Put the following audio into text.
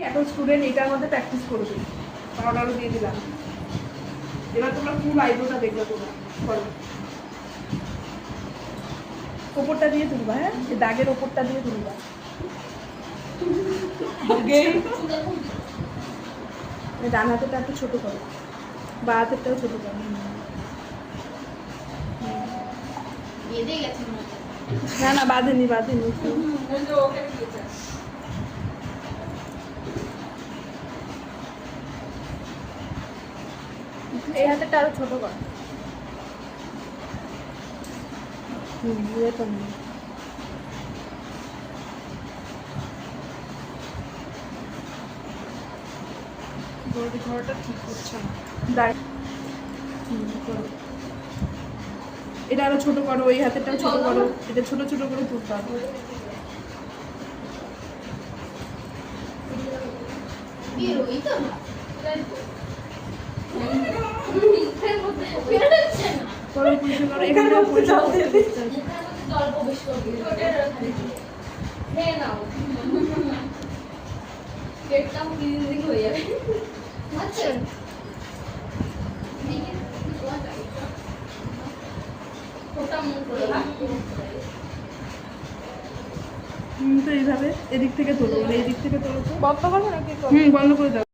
এখন স্টুডেন্ট এটার মধ্যে প্র্যাকটিস করবে, পাউডারও দিয়ে দিলাম। এবার তোমরা ফুল আইব্রোটা দেখবে, তোমরা করো ওপরটা দিয়ে তুলবা। হ্যাঁ, এই দাগের ওপরটা দিয়ে তুলবা। ডান হাতেটা একটু ছোট করো, বা হাতেরটাও ছোট করো। না না, বাঁধেনি বাঁধেনি। এই হাতেরটা আরো ছোট কর। এরকম ঘরটা ঠিক করছে না। এটা আরো ছোট করো, ওই হাতেরটাও ছোট করো, এটা ছোট ছোট করে তুলতে হবে। করো পরিষ্কার করো, এখানটাও পরিষ্কার করতে দিতে হবে। তো এইভাবে এদিক থেকে তোলো, মানে এই দিক থেকে তোলো তো। বন্ধ করবো নাকি? বন্ধ করে দাও।